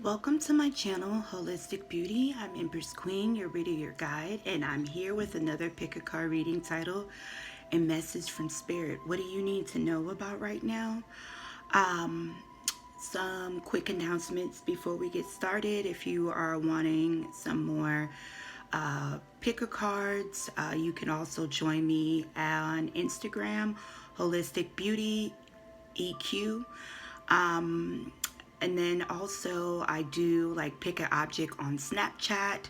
Welcome to my channel, Wholistic Beauty. I'm Empress Queen, your reader, your guide, and I'm here with another pick a card reading title and message from Spirit. What do you need to know about right now? Some quick announcements before we get started. If you are wanting some more picker cards, you can also join me on Instagram, Wholistic Beauty EQ. And then also I do like pick an object on Snapchat,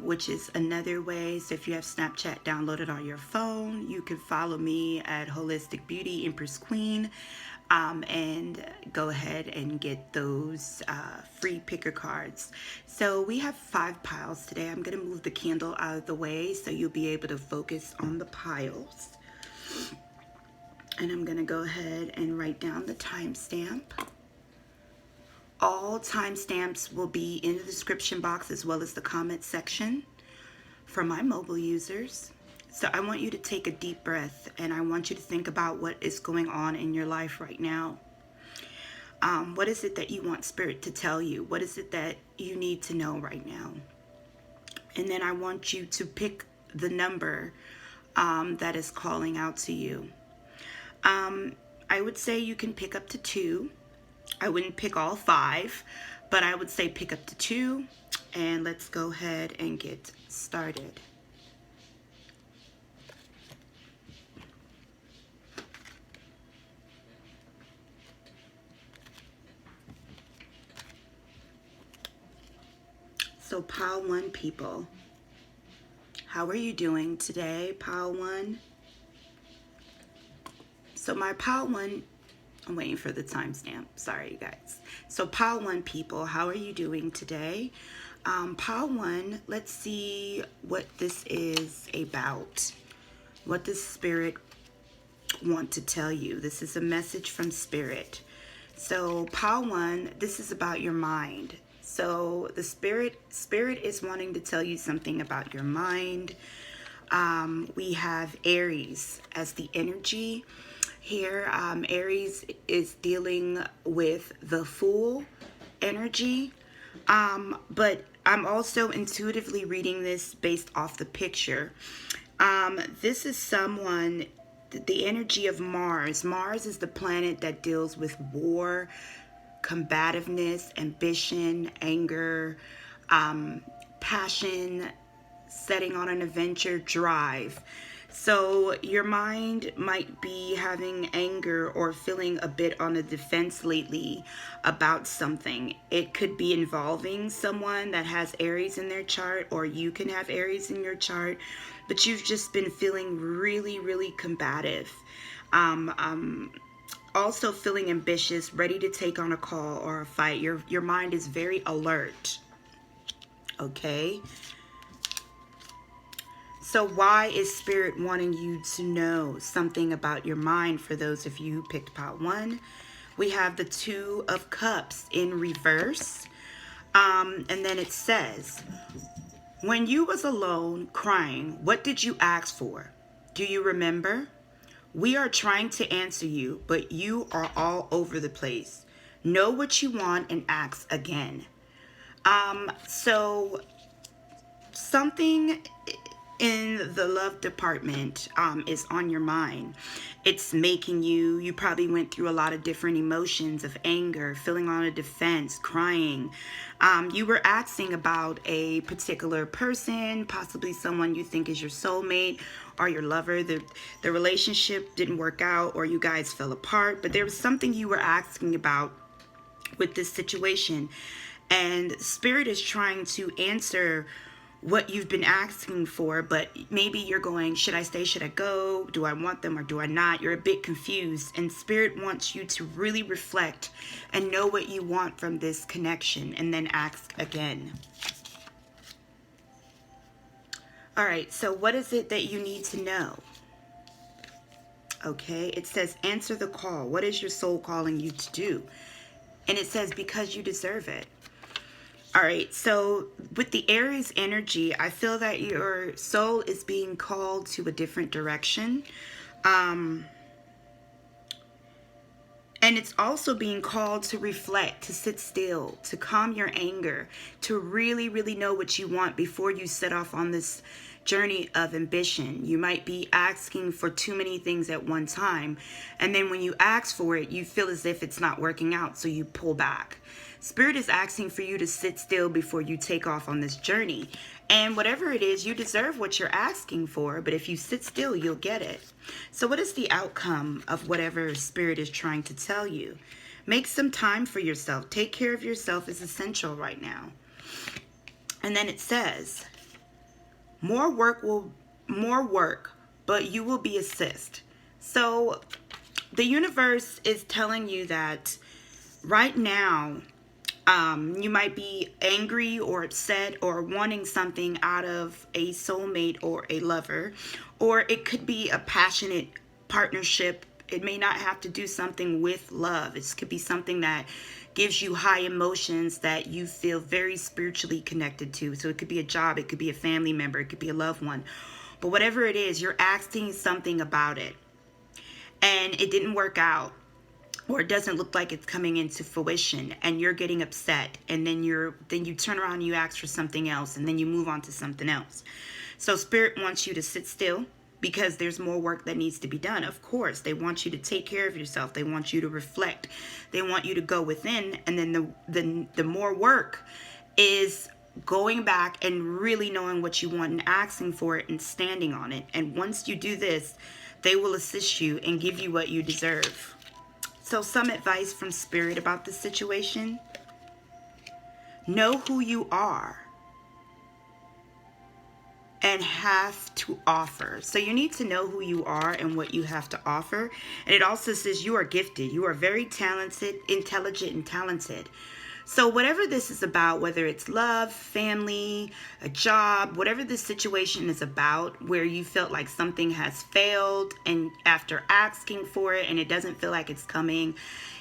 which is another way. So if you have Snapchat downloaded on your phone, you can follow me at Wholistic Beauty Empress Queen, and go ahead and get those free picker cards. So we have 5 piles today. I'm going to move the candle out of the way so you'll be able to focus on the piles. And I'm going to go ahead and write down the timestamp. All timestamps will be in the description box as well as the comment section for my mobile users. So I want you to take a deep breath and I want you to think about what is going on in your life right now. What is it that you want Spirit to tell you? What is it that you need to know right now? And then I want you to pick the number that is calling out to you. I would say you can pick up to 2. I wouldn't pick all 5, but I would say pick up to 2, and let's go ahead and get started. So pile 1 people, how are you doing today, pile 1? So my pile 1, I'm waiting for the timestamp. Sorry, you guys. So pile 1 people, how are you doing today? Pile 1, let's see what this is about. What does Spirit want to tell you? This is a message from Spirit. So pile 1, this is about your mind. So the Spirit is wanting to tell you something about your mind. We have Aries as the energy. Here, Aries is dealing with the Fool energy, but I'm also intuitively reading this based off the picture. This is someone, the energy of Mars. Mars is the planet that deals with war, combativeness, ambition, anger, passion, setting on an adventure, drive. So your mind might be having anger or feeling a bit on the defense lately about something. It could be involving someone that has Aries in their chart, or you can have Aries in your chart, but you've just been feeling really, really combative. Also feeling ambitious, ready to take on a call or a fight. Your mind is very alert. Okay. So why is Spirit wanting you to know something about your mind? For those of you who picked pile 1, we have the 2 of Cups in reverse. And then it says, when you was alone crying, what did you ask for? Do you remember? We are trying to answer you, but you are all over the place. Know what you want and ask again. So something in the love department is on your mind. It's making you probably went through a lot of different emotions of anger, feeling on a defense, crying. You were asking about a particular person, possibly someone you think is your soulmate or your lover. The relationship didn't work out, or you guys fell apart, but there was something you were asking about with this situation, and Spirit is trying to answer what you've been asking for, but maybe you're going, should I stay, should I go, do I want them or do I not? You're a bit confused, and Spirit wants you to really reflect and know what you want from this connection, and then ask again. All right, so what is it that you need to know? Okay, it says answer the call. What is your soul calling you to do? And it says because you deserve it. All right, so with the Aries energy, I feel that your soul is being called to a different direction. And And it's also being called to reflect, to sit still, to calm your anger, to really, really know what you want before you set off on this journey of ambition. You might be asking for too many things at one time. And then when you ask for it, you feel as if it's not working out. So you pull back. Spirit is asking for you to sit still before you take off on this journey. And whatever it is, you deserve what you're asking for. But if you sit still, you'll get it. So what is the outcome of whatever Spirit is trying to tell you? Make some time for yourself. Take care of yourself is essential right now. And then it says, more work, but you will be assist. So the universe is telling you that right now, you might be angry or upset or wanting something out of a soulmate or a lover, or it could be a passionate partnership. It may not have to do something with love. It could be something that gives you high emotions that you feel very spiritually connected to. So it could be a job, it could be a family member, it could be a loved one. But whatever it is, you're asking something about it and it didn't work out, or it doesn't look like it's coming into fruition, and you're getting upset, and then you turn around and you ask for something else, and then you move on to something else. So Spirit wants you to sit still because there's more work that needs to be done. Of course, they want you to take care of yourself. They want you to reflect. They want you to go within, and then the more work is going back and really knowing what you want and asking for it and standing on it. And once you do this, they will assist you and give you what you deserve. So some advice from Spirit about the situation. Know who you are and have to offer. So you need to know who you are and what you have to offer. And it also says you are gifted. You are very talented, intelligent, and talented. So whatever this is about, whether it's love, family, a job, whatever this situation is about, where you felt like something has failed and after asking for it and it doesn't feel like it's coming,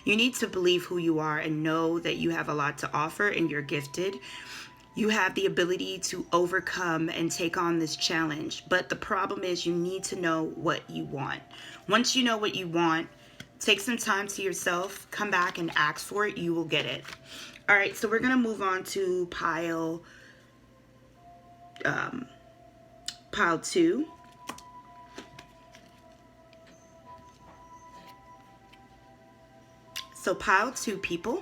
you need to believe who you are and know that you have a lot to offer and you're gifted. You have the ability to overcome and take on this challenge. But the problem is you need to know what you want. Once you know what you want, take some time to yourself, come back and ask for it, you will get it. All right, so we're going to move on to pile 2. So pile 2, people,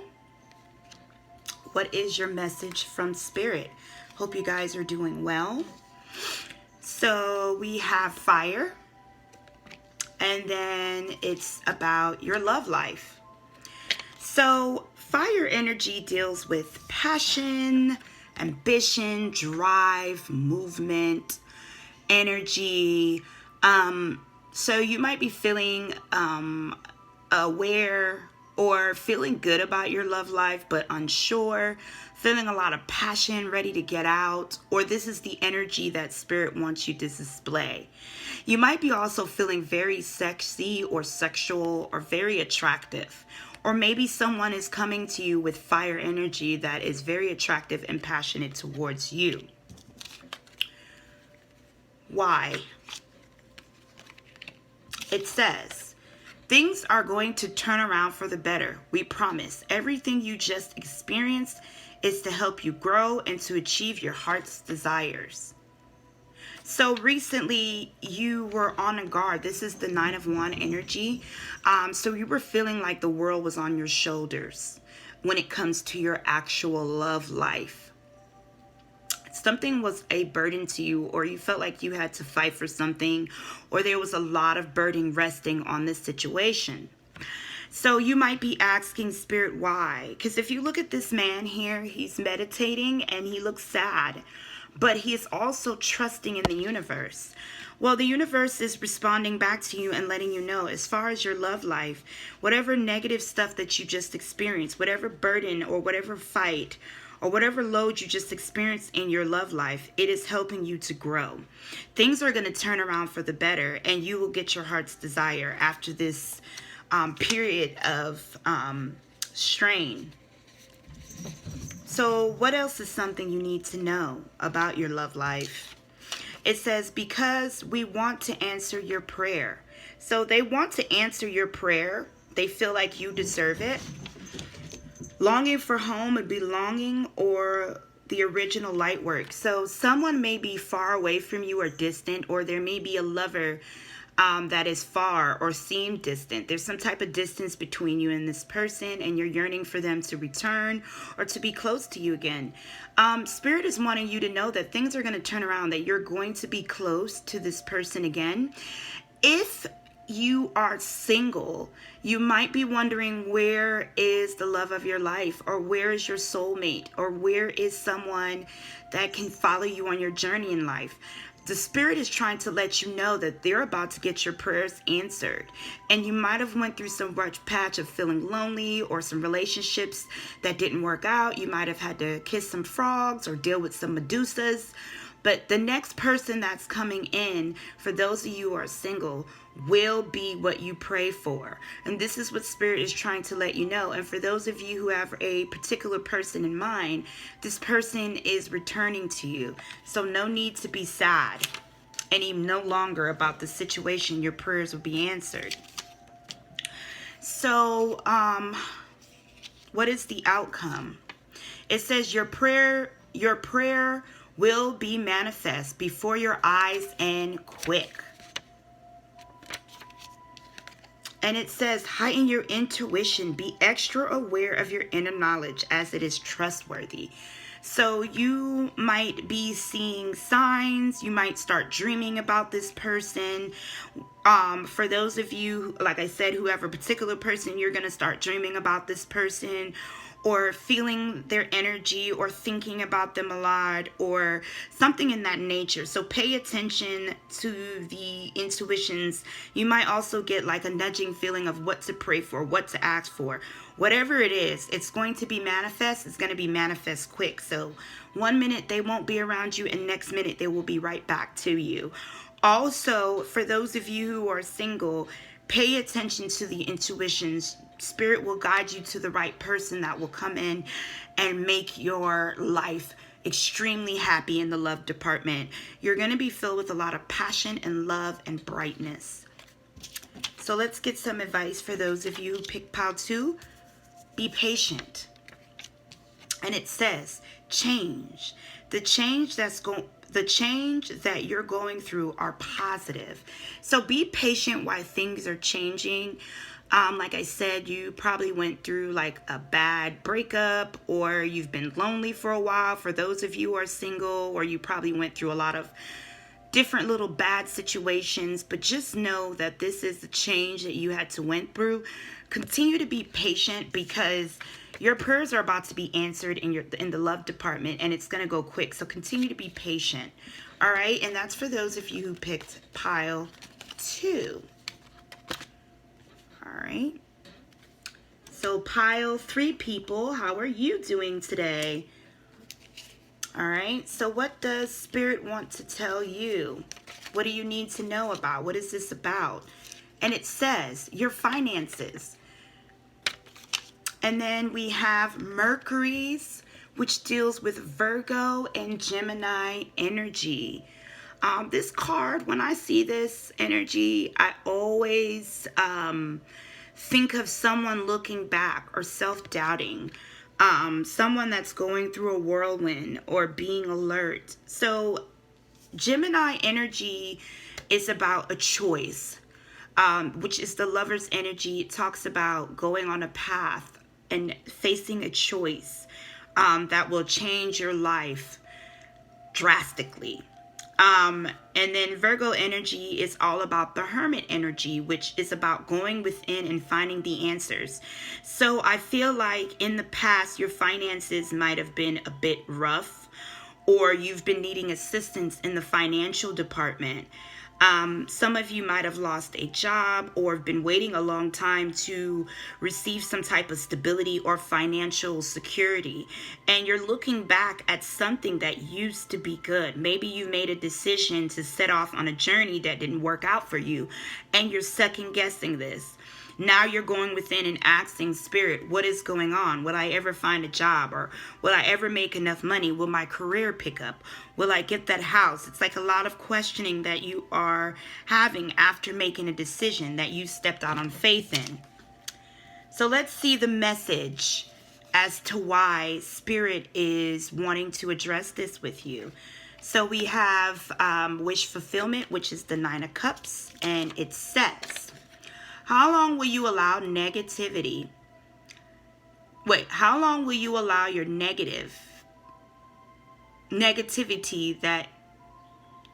what is your message from Spirit? Hope you guys are doing well. So we have fire, and then it's about your love life. So fire energy deals with passion, ambition, drive, movement, energy. So you might be feeling aware or feeling good about your love life, but unsure, feeling a lot of passion, ready to get out, or this is the energy that Spirit wants you to display. You might be also feeling very sexy or sexual or very attractive. Or maybe someone is coming to you with fire energy that is very attractive and passionate towards you. Why? It says, things are going to turn around for the better. We promise. Everything you just experienced is to help you grow and to achieve your heart's desires. So recently you were on a guard. This is the 9 of Wands energy. So you were feeling like the world was on your shoulders when it comes to your actual love life. Something was a burden to you, or you felt like you had to fight for something, or there was a lot of burden resting on this situation. So you might be asking Spirit why. Because if you look at this man here, he's meditating and he looks sad. But he is also trusting in the universe. Well, the universe is responding back to you and letting you know, as far as your love life, whatever negative stuff that you just experienced, whatever burden or whatever fight or whatever load you just experienced in your love life, it is helping you to grow. Things are going to turn around for the better, and you will get your heart's desire after this period of strain. So what else is something you need to know about your love life? It says, because we want to answer your prayer. So they want to answer your prayer, They feel like you deserve it. Longing for home would be longing or the original light work. So someone may be far away from you or distant, or there may be a lover that is far or seem distant. There's some type of distance between you and this person, and you're yearning for them to return or to be close to you again. Spirit is wanting you to know that things are going to turn around, that you're going to be close to this person again. If you are single, you might be wondering, where is the love of your life, or where is your soulmate, or where is someone that can follow you on your journey in life? The Spirit is trying to let you know that they're about to get your prayers answered. And you might have went through some rough patch of feeling lonely, or some relationships that didn't work out. You might have had to kiss some frogs or deal with some Medusas. But the next person that's coming in, for those of you who are single, will be what you pray for. And this is what Spirit is trying to let you know. And for those of you who have a particular person in mind, this person is returning to you. So no need to be sad any no longer about the situation. Your prayers will be answered. So what is the outcome? It says your prayer will be manifest before your eyes and quick. And it says, heighten your intuition. Be extra aware of your inner knowledge, as it is trustworthy. So you might be seeing signs. You might start dreaming about this person. For those of you, like I said, who have a particular person, you're going to start dreaming about this person, or feeling their energy, or thinking about them a lot, or something in that nature. So pay attention to the intuitions. You might also get like a nudging feeling of what to pray for, what to ask for. Whatever it is, it's going to be manifest. It's going to be manifest quick. So 1 minute they won't be around you, and next minute they will be right back to you. Also, for those of you who are single, pay attention to the intuitions. Spirit will guide you to the right person that will come in and make your life extremely happy in the love department. You're going to be filled with a lot of passion and love and brightness. So let's get some advice for those of you who pick pile 2. Be patient. And it says, change. The change that you're going through are positive. So be patient while things are changing. Like I said, you probably went through like a bad breakup, or you've been lonely for a while. For those of you who are single, or you probably went through a lot of different little bad situations. But just know that this is the change that you had to went through. Continue to be patient, because your prayers are about to be answered in the love department, and it's going to go quick. So continue to be patient. All right. And that's for those of you who picked pile 2. All right. So pile 3 people, how are you doing today? All right. So what does Spirit want to tell you? What do you need to know about? What is this about? And it says your finances. And then we have Mercury's, which deals with Virgo and Gemini energy. This card, when I see this energy, I always think of someone looking back or self-doubting. Someone that's going through a whirlwind or being alert. So Gemini energy is about a choice, which is the lover's energy. It talks about going on a path and facing a choice that will change your life drastically. And then Virgo energy is all about the Hermit energy, which is about going within and finding the answers. So I feel like in the past, your finances might have been a bit rough, or you've been needing assistance in the financial department. Some of you might have lost a job, or have been waiting a long time to receive some type of stability or financial security. And you're looking back at something that used to be good. Maybe you made a decision to set off on a journey that didn't work out for you, and you're second guessing this. Now you're going within and asking Spirit, what is going on? Will I ever find a job? Or will I ever make enough money? Will my career pick up? Will I get that house? It's like a lot of questioning that you are having after making a decision that you stepped out on faith in. So let's see the message as to why Spirit is wanting to address this with you. So we have wish fulfillment, which is the Nine of Cups, and it says, how long will you allow negativity? How long will you allow your negativity that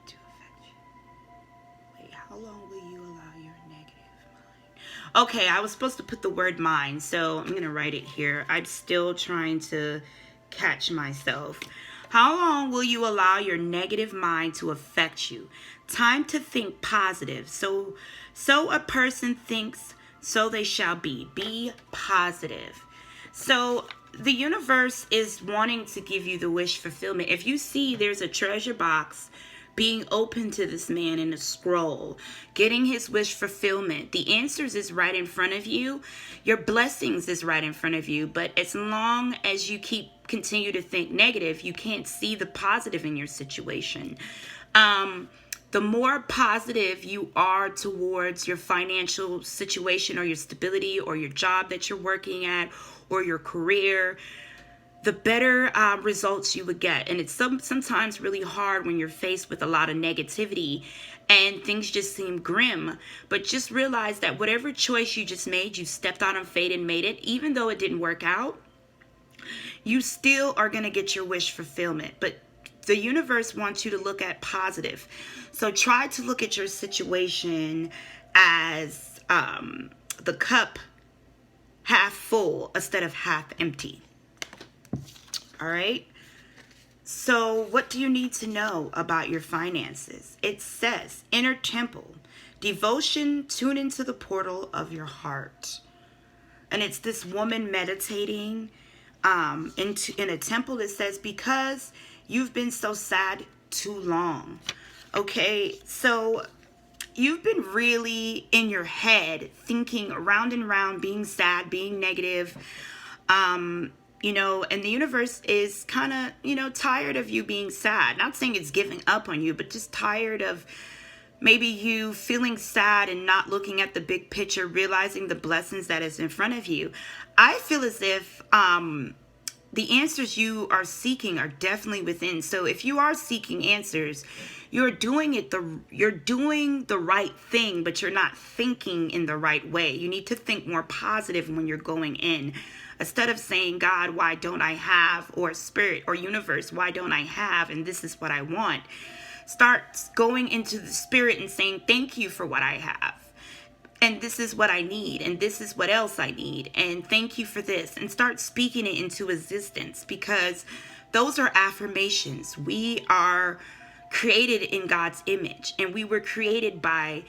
to affect you? How long will you allow your negative mind? Okay, I was supposed to put the word mind, so I'm going to write it here. I'm still trying to catch myself. How long will you allow your negative mind to affect you? Time to think positive. So a person thinks, so they shall be. Be positive. So the universe is wanting to give you the wish fulfillment. If you see there's a treasure box being open to this man in a scroll, getting his wish fulfillment, the answers is right in front of you. Your blessings is right in front of you. But as long as you continue to think negative, you can't see the positive in your situation. The more positive you are towards your financial situation or your stability or your job that you're working at or your career, the better results you would get. And it's sometimes really hard when you're faced with a lot of negativity and things just seem grim. But just realize that whatever choice you just made, you stepped out on faith and made it. Even though it didn't work out, you still are going to get your wish fulfillment. But the universe wants you to look at positive. So try to look at your situation as the cup half full instead of half empty. All right. So what do you need to know about your finances? It says inner temple, devotion, tune into the portal of your heart. And it's this woman meditating in a temple. It says, because you've been so sad too long. Okay, so you've been really in your head thinking around and around, being sad, being negative, you know, and the universe is kind of, you know, tired of you being sad. Not saying it's giving up on you, but just tired of maybe you feeling sad and not looking at the big picture, realizing the blessings that is in front of you. I feel as if the answers you are seeking are definitely within. So if you are seeking answers, you're doing the right thing, but you're not thinking in the right way. You need to think more positive when you're going in. Instead of saying, God, why don't I have? Or Spirit or universe, why don't I have? And this is what I want. Start going into the Spirit and saying, thank you for what I have. And this is what I need. And this is what else I need. And thank you for this. And start speaking it into existence, because those are affirmations. We are created in God's image, and we were created by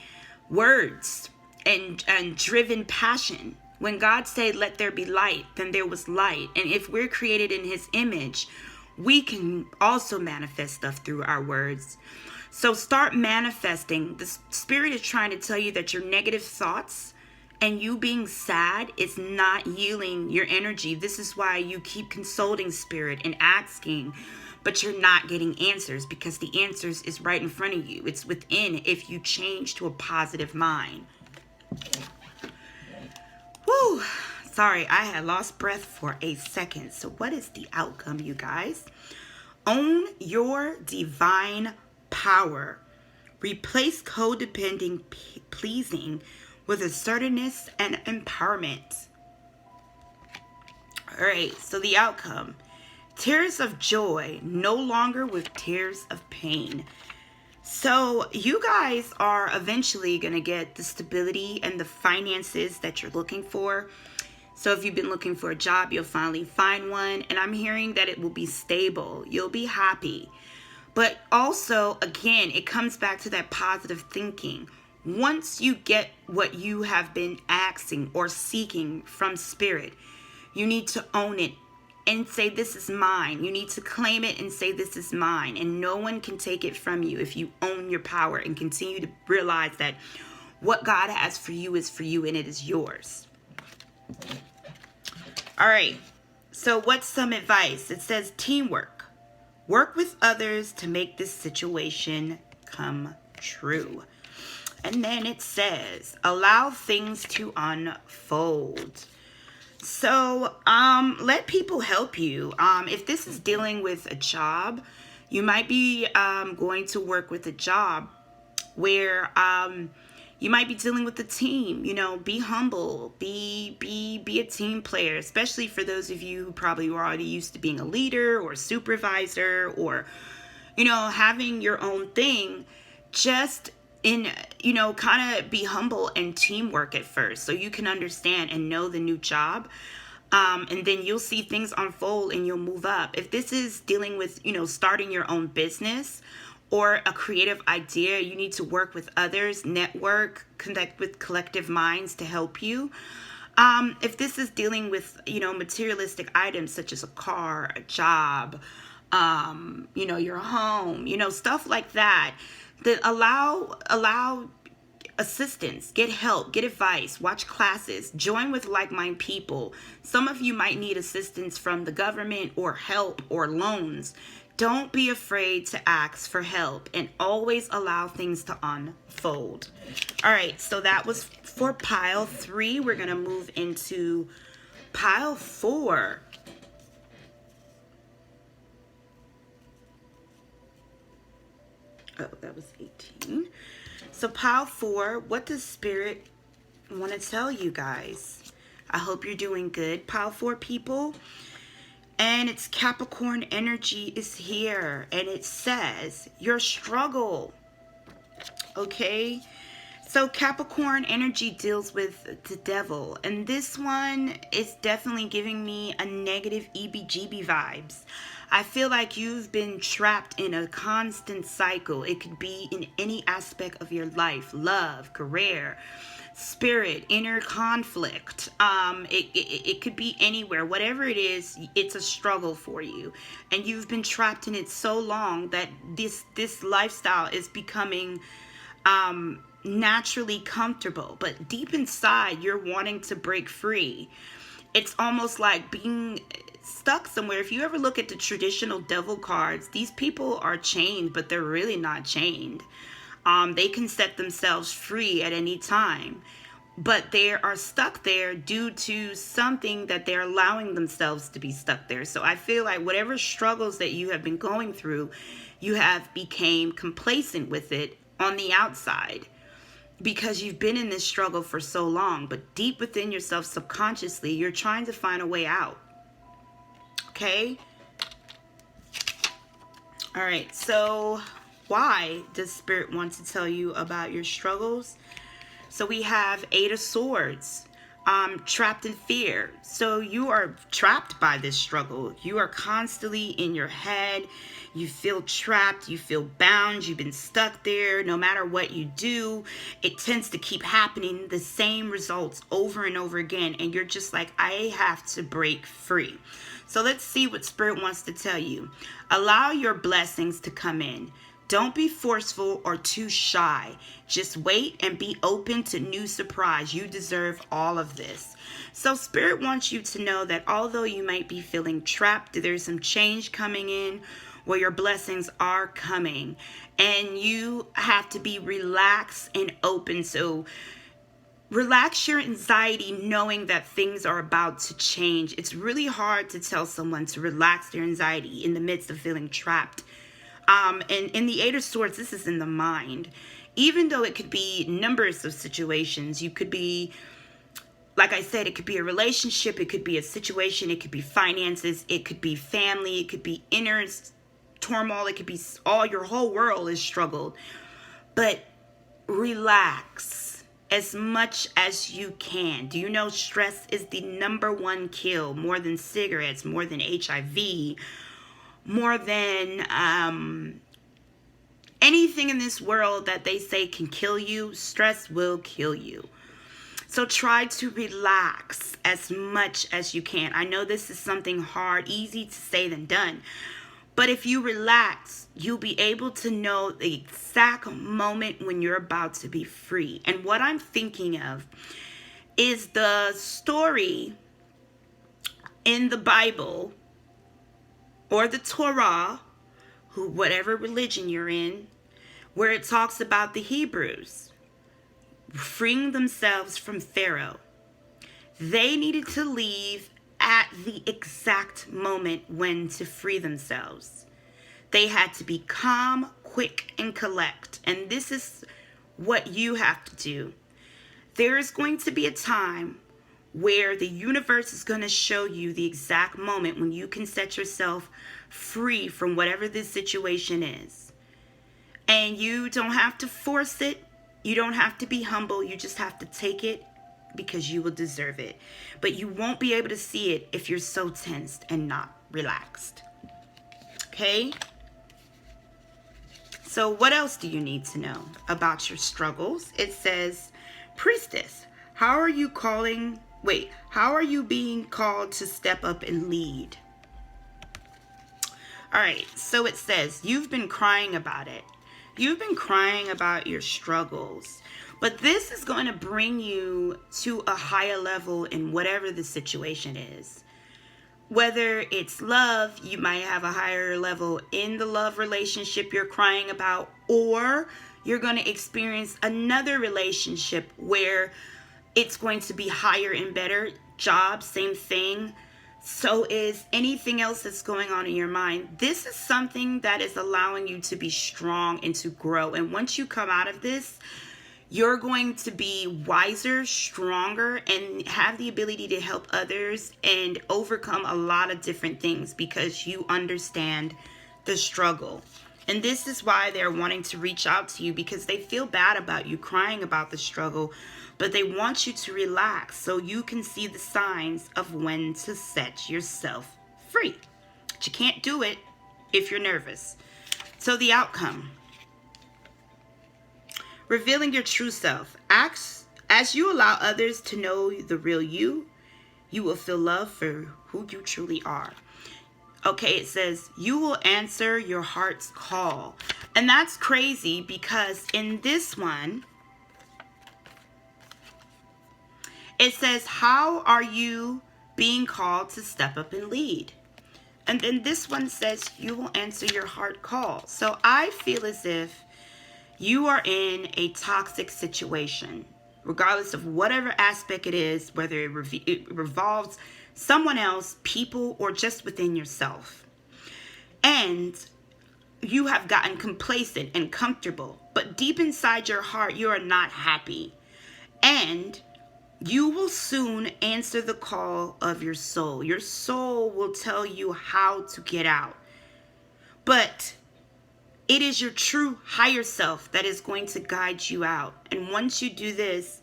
words and driven passion. When God said, let there be light, then there was light. And if we're created in his image, we can also manifest stuff through our words. So start manifesting. The Spirit is trying to tell you that your negative thoughts and you being sad is not yielding your energy. This is why you keep consulting Spirit and asking, but you're not getting answers, because the answers is right in front of you. It's within if you change to a positive mind. Whew. Sorry, I had lost breath for a second. So what is the outcome, you guys? Own your divine power. Replace codependent pleasing with assertiveness and empowerment. All right, so the outcome. Tears of joy, no longer with tears of pain. So you guys are eventually going to get the stability and the finances that you're looking for. So if you've been looking for a job, you'll finally find one. And I'm hearing that it will be stable. You'll be happy. But also, again, it comes back to that positive thinking. Once you get what you have been asking or seeking from Spirit, you need to own it and say, this is mine. You need to claim it and say, this is mine. And no one can take it from you if you own your power and continue to realize that what God has for you is for you and it is yours. All right. So what's some advice? It says teamwork. Work with others to make this situation come true. And then it says, allow things to unfold. So, let people help you. If this is dealing with a job, you might be going to work with a job where you might be dealing with a team. You know, be humble, be a team player, especially for those of you who probably were already used to being a leader or supervisor, or, you know, having your own thing. Just kind of be humble and teamwork at first so you can understand and know the new job. And then you'll see things unfold and you'll move up. If this is dealing with, starting your own business or a creative idea, you need to work with others, network, connect with collective minds to help you. If this is dealing with, materialistic items such as a car, a job, your home, stuff like that, that allow assistance, get help, get advice, watch classes, join with like-minded people. Some of you might need assistance from the government or help or loans. Don't be afraid to ask for help and always allow things to unfold. All right, so that was for pile 3. We're going to move into pile 4. Oh, that was 18. So pile 4, what does Spirit want to tell you guys? I hope you're doing good, pile 4 people. And it's Capricorn energy is here. And it says, your struggle. Okay? So Capricorn energy deals with the devil. And this one is definitely giving me a negative EBGB vibes. I feel like you've been trapped in a constant cycle. It could be in any aspect of your life. Love, career, spirit, inner conflict. It could be anywhere. Whatever it is, it's a struggle for you. And you've been trapped in it so long that this lifestyle is becoming naturally comfortable. But deep inside, you're wanting to break free. It's almost like being stuck somewhere. If you ever look at the traditional devil cards, these people are chained, but they're really not chained. They can set themselves free at any time, but they are stuck there due to something that they're allowing themselves to be stuck there. So I feel like whatever struggles that you have been going through, you have became complacent with it on the outside because you've been in this struggle for so long. But deep within yourself, subconsciously, you're trying to find a way out. Okay? All right, so why does Spirit want to tell you about your struggles? So we have 8 of Swords, trapped in fear. So you are trapped by this struggle. You are constantly in your head. You feel trapped. You feel bound. You've been stuck there. No matter what you do, it tends to keep happening. The same results over and over again. And you're just like, I have to break free. So let's see what Spirit wants to tell you. Allow your blessings to come in. Don't be forceful or too shy. Just wait and be open to new surprise. You deserve all of this. So Spirit wants you to know that although you might be feeling trapped, there's some change coming in where your blessings are coming. And you have to be relaxed and open. So relax your anxiety knowing that things are about to change. It's really hard to tell someone to relax their anxiety in the midst of feeling trapped. And in the 8 of Swords, this is in the mind. Even though it could be numbers of situations, you could be, like I said, it could be a relationship, it could be a situation, it could be finances, it could be family, it could be inner turmoil, it could be your whole world is struggled. But relax as much as you can. Do you know stress is the #1 kill, more than cigarettes, more than HIV, more than anything in this world that they say can kill you? Stress will kill you. So try to relax as much as you can. I know this is something hard, easy to say than done. But if you relax, you'll be able to know the exact moment when you're about to be free. And what I'm thinking of is the story in the Bible or the Torah, whatever religion you're in, where it talks about the Hebrews freeing themselves from Pharaoh. They needed to leave at the exact moment when to free themselves. They had to be calm, quick, and collect. And this is what you have to do. There is going to be a time where the universe is going to show you the exact moment when you can set yourself free from whatever this situation is. And you don't have to force it. You don't have to be humble. You just have to take it because you will deserve it. But you won't be able to see it if you're so tensed and not relaxed. Okay? So what else do you need to know about your struggles? It says, Priestess, how are you being called to step up and lead? All right, so it says, you've been crying about it. You've been crying about your struggles. But this is going to bring you to a higher level in whatever the situation is. Whether it's love, you might have a higher level in the love relationship you're crying about, or you're going to experience another relationship where it's going to be higher and better. Job, same thing. So is anything else that's going on in your mind. This is something that is allowing you to be strong and to grow. And once you come out of this, you're going to be wiser, stronger, and have the ability to help others and overcome a lot of different things because you understand the struggle. And this is why they're wanting to reach out to you, because they feel bad about you crying about the struggle, but they want you to relax so you can see the signs of when to set yourself free. But you can't do it if you're nervous. So the outcome. Revealing your true self. As you allow others to know the real you, you will feel love for who you truly are. Okay, it says, you will answer your heart's call. And that's crazy because in this one, it says, how are you being called to step up and lead? And then this one says, you will answer your heart call. So I feel as if you are in a toxic situation, regardless of whatever aspect it is, whether it revolves someone else, people, or just within yourself. And you have gotten complacent and comfortable, but deep inside your heart, you are not happy. And you will soon answer the call of your soul. Your soul will tell you how to get out. But it is your true higher self that is going to guide you out. And once you do this,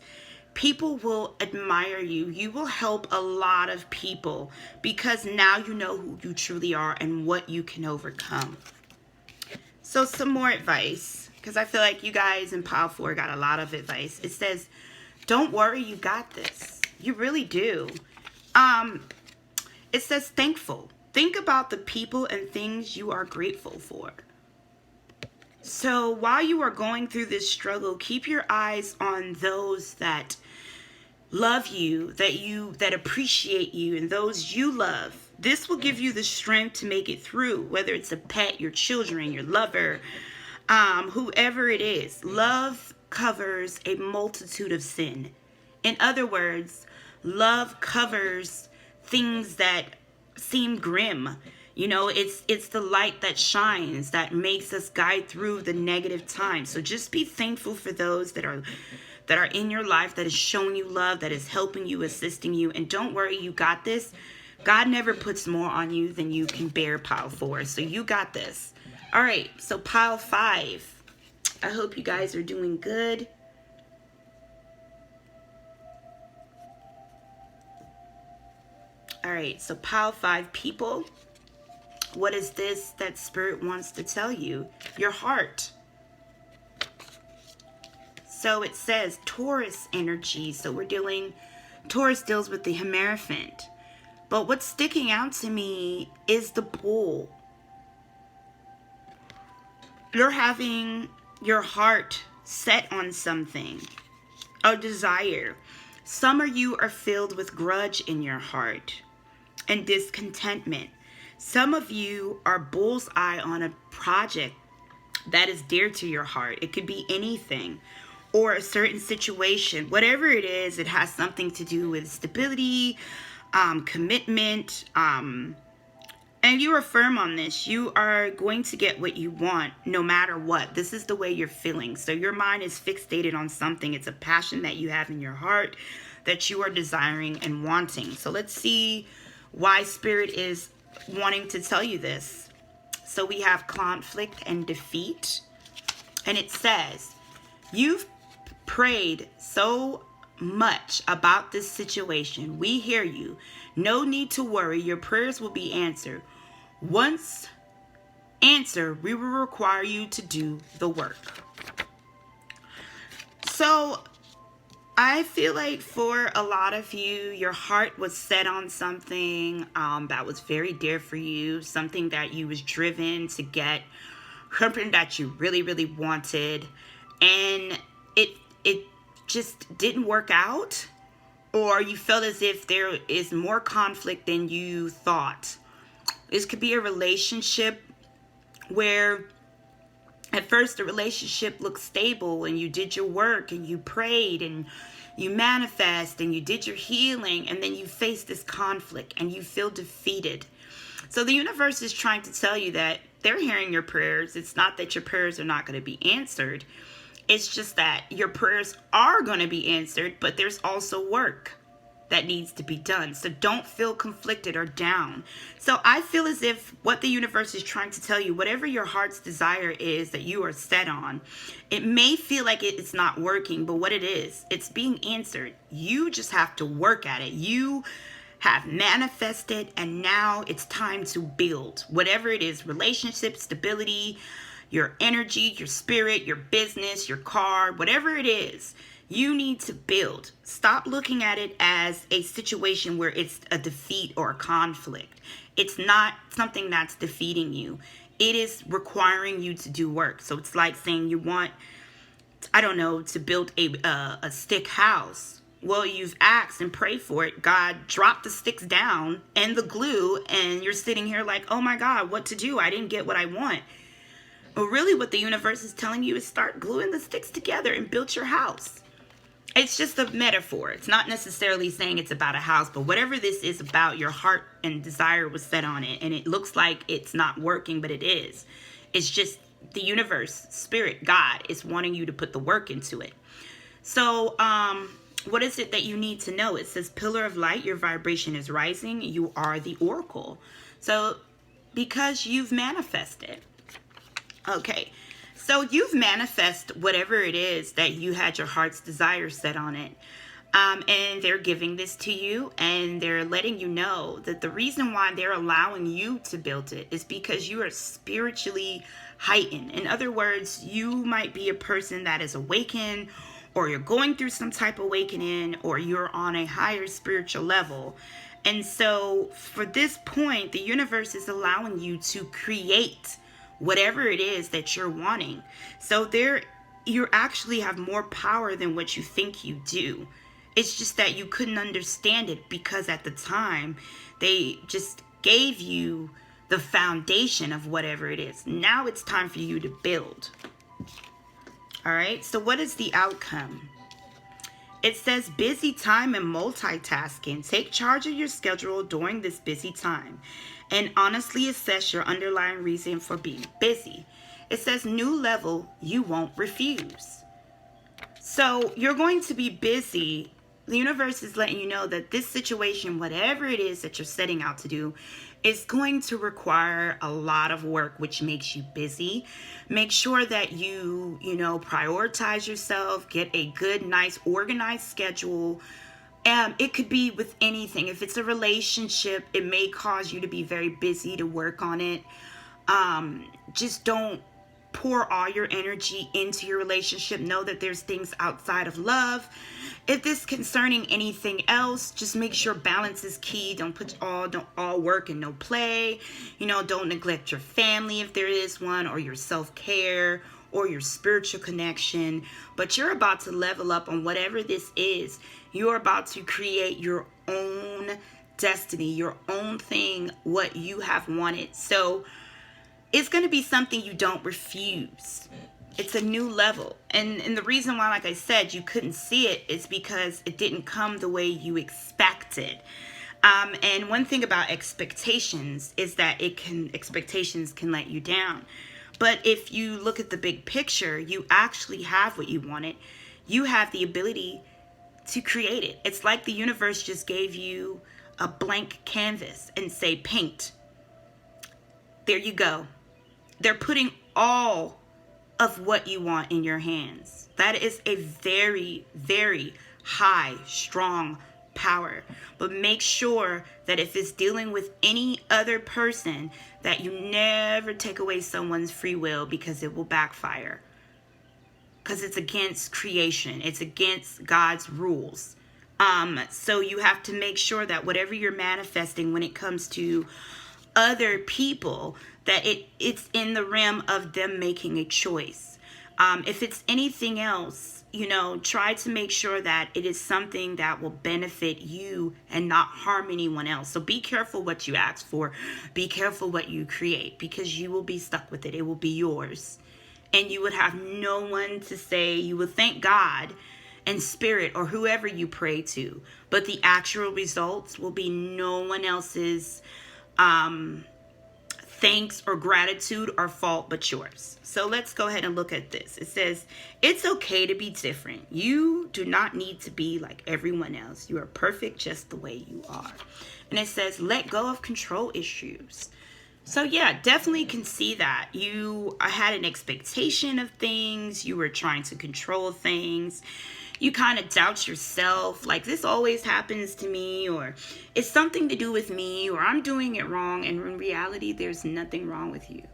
people will admire you. You will help a lot of people because now you know who you truly are and what you can overcome. So some more advice, because I feel like you guys in Pile 4 got a lot of advice. It says, don't worry, you got this. You really do. It says thankful. Think about the people and things you are grateful for. So while you are going through this struggle, keep your eyes on those that love you, that appreciate you, and those you love. This will give you the strength to make it through, whether it's a pet, your children, your lover, whoever it is. Love covers a multitude of sin. In other words, love covers things that seem grim. You know, it's the light that shines, that makes us guide through the negative times. So just be thankful for those that are in your life, that is showing you love, that is helping you, assisting you. And don't worry, you got this. God never puts more on you than you can bear, Pile 4. So you got this. All right, so Pile 5. I hope you guys are doing good. All right, so Pile 5, people. What is this that Spirit wants to tell you? Your heart. So it says Taurus energy. So Taurus deals with the Hierophant. But what's sticking out to me is the bull. You're having your heart set on something, a desire. Some of you are filled with grudge in your heart and discontentment. Some of you are bullseye on a project that is dear to your heart. It could be anything. or a certain situation. Whatever it is, it has something to do with stability, commitment, and you are firm on this. You are going to get what you want no matter what. This is the way you're feeling. So your mind is fixated on something. It's a passion that you have in your heart that you are desiring and wanting. So let's see why Spirit is wanting to tell you this. So we have conflict and defeat. And it says, you've prayed so much about this situation. We hear you. No need to worry. Your prayers will be answered. Once answered, we will require you to do the work. So I feel like for a lot of you, your heart was set on something that was very dear for you, something that you was driven to get, something that you really, really wanted, and it just didn't work out, or you felt as if there is more conflict than you thought. This could be a relationship where at first the relationship looked stable and you did your work and you prayed and you manifest and you did your healing, and then you face this conflict and you feel defeated. So the universe is trying to tell you that they're hearing your prayers. It's not that your prayers are not going to be answered. It's just that your prayers are going to be answered, but there's also work that needs to be done. So don't feel conflicted or down. So I feel as if what the universe is trying to tell you, whatever your heart's desire is that you are set on, it may feel like it's not working, but what it is, it's being answered. You just have to work at it. You have manifested, and now it's time to build. Whatever it is, relationship, stability, your energy, your spirit, your business, your car, whatever it is, you need to build. Stop looking at it as a situation where it's a defeat or a conflict. It's not something that's defeating you. It is requiring you to do work. So it's like saying you want, I don't know, to build a stick house. Well, you've asked and prayed for it. God dropped the sticks down and the glue, and you're sitting here like, oh my God, what to do? I didn't get what I want. But really what the universe is telling you is start gluing the sticks together and build your house. It's just a metaphor. It's not necessarily saying it's about a house, but whatever this is about, your heart and desire was set on it, and it looks like it's not working, but it is. It's just the universe, spirit, God is wanting you to put the work into it. So, what is it that you need to know? It says, pillar of light, your vibration is rising. You are the oracle. So, because you've manifested. Okay. So you've manifested whatever it is that you had your heart's desire set on it. And they're giving this to you, and they're letting you know that the reason why they're allowing you to build it is because you are spiritually heightened. In other words, you might be a person that is awakened, or you're going through some type of awakening, or you're on a higher spiritual level. And so for this point, the universe is allowing you to create whatever it is that you're wanting. So you actually have more power than what you think you do. It's just that you couldn't understand it because at the time they just gave you the foundation of whatever it is. Now it's time for you to build. All right. So what is the outcome? It says busy time and multitasking. Take charge of your schedule during this busy time and honestly assess your underlying reason for being busy. It says new level you won't refuse. So you're going to be busy. The universe is letting you know that this situation, whatever it is that you're setting out to do, is going to require a lot of work, which makes you busy. Make sure that you prioritize yourself, get a good, nice, organized schedule. It could be with anything. If it's a relationship, it may cause you to be very busy to work on it. Just don't pour all your energy into your relationship. Know that there's things outside of love. If this concerning anything else, just make sure balance is key. Don't all work and no play. Don't neglect your family if there is one, or your self-care, or your spiritual connection. But you're about to level up on whatever this is. You're about to create your own destiny, your own thing, what you have wanted. So it's going to be something you don't refuse. It's a new level. And the reason why, like I said, you couldn't see it is because it didn't come the way you expected. And one thing about expectations is that expectations can let you down. But if you look at the big picture, you actually have what you wanted. You have the ability to create it. It's like the universe just gave you a blank canvas and say, paint. There you go. They're putting all of what you want in your hands. That is a very, very high, strong power. But make sure that if it's dealing with any other person, that you never take away someone's free will, because it will backfire. Because it's against creation. It's against God's rules. So you have to make sure that whatever you're manifesting when it comes to other people, that it's in the realm of them making a choice. If it's anything else, try to make sure that it is something that will benefit you and not harm anyone else. So be careful what you ask for. Be careful what you create, because you will be stuck with it. It will be yours. And you would have no one to say. You would thank God and spirit or whoever you pray to, but the actual results will be no one else's thanks or gratitude or fault but yours. So let's go ahead and look at this. It says, it's okay to be different. You do not need to be like everyone else. You are perfect just the way you are. And it says, let go of control issues. So yeah, definitely can see that. You had an expectation of things. You were trying to control things. You kind of doubt yourself, like this always happens to me, or it's something to do with me, or I'm doing it wrong. And in reality, there's nothing wrong with you.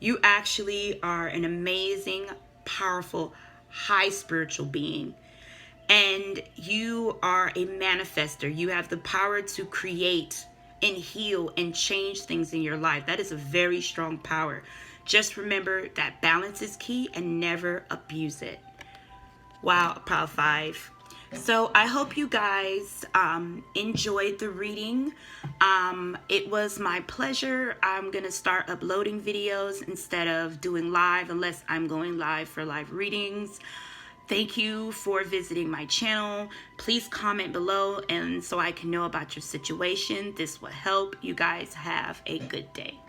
You actually are an amazing, powerful, high spiritual being. And you are a manifester. You have the power to create and heal and change things in your life. That is a very strong power. Just remember that balance is key and never abuse it. Wow, Power 5. So I hope you guys enjoyed the reading. It was my pleasure. I'm going to start uploading videos instead of doing live, unless I'm going live for live readings. Thank you for visiting my channel. Please comment below and so I can know about your situation. This will help. You guys have a good day.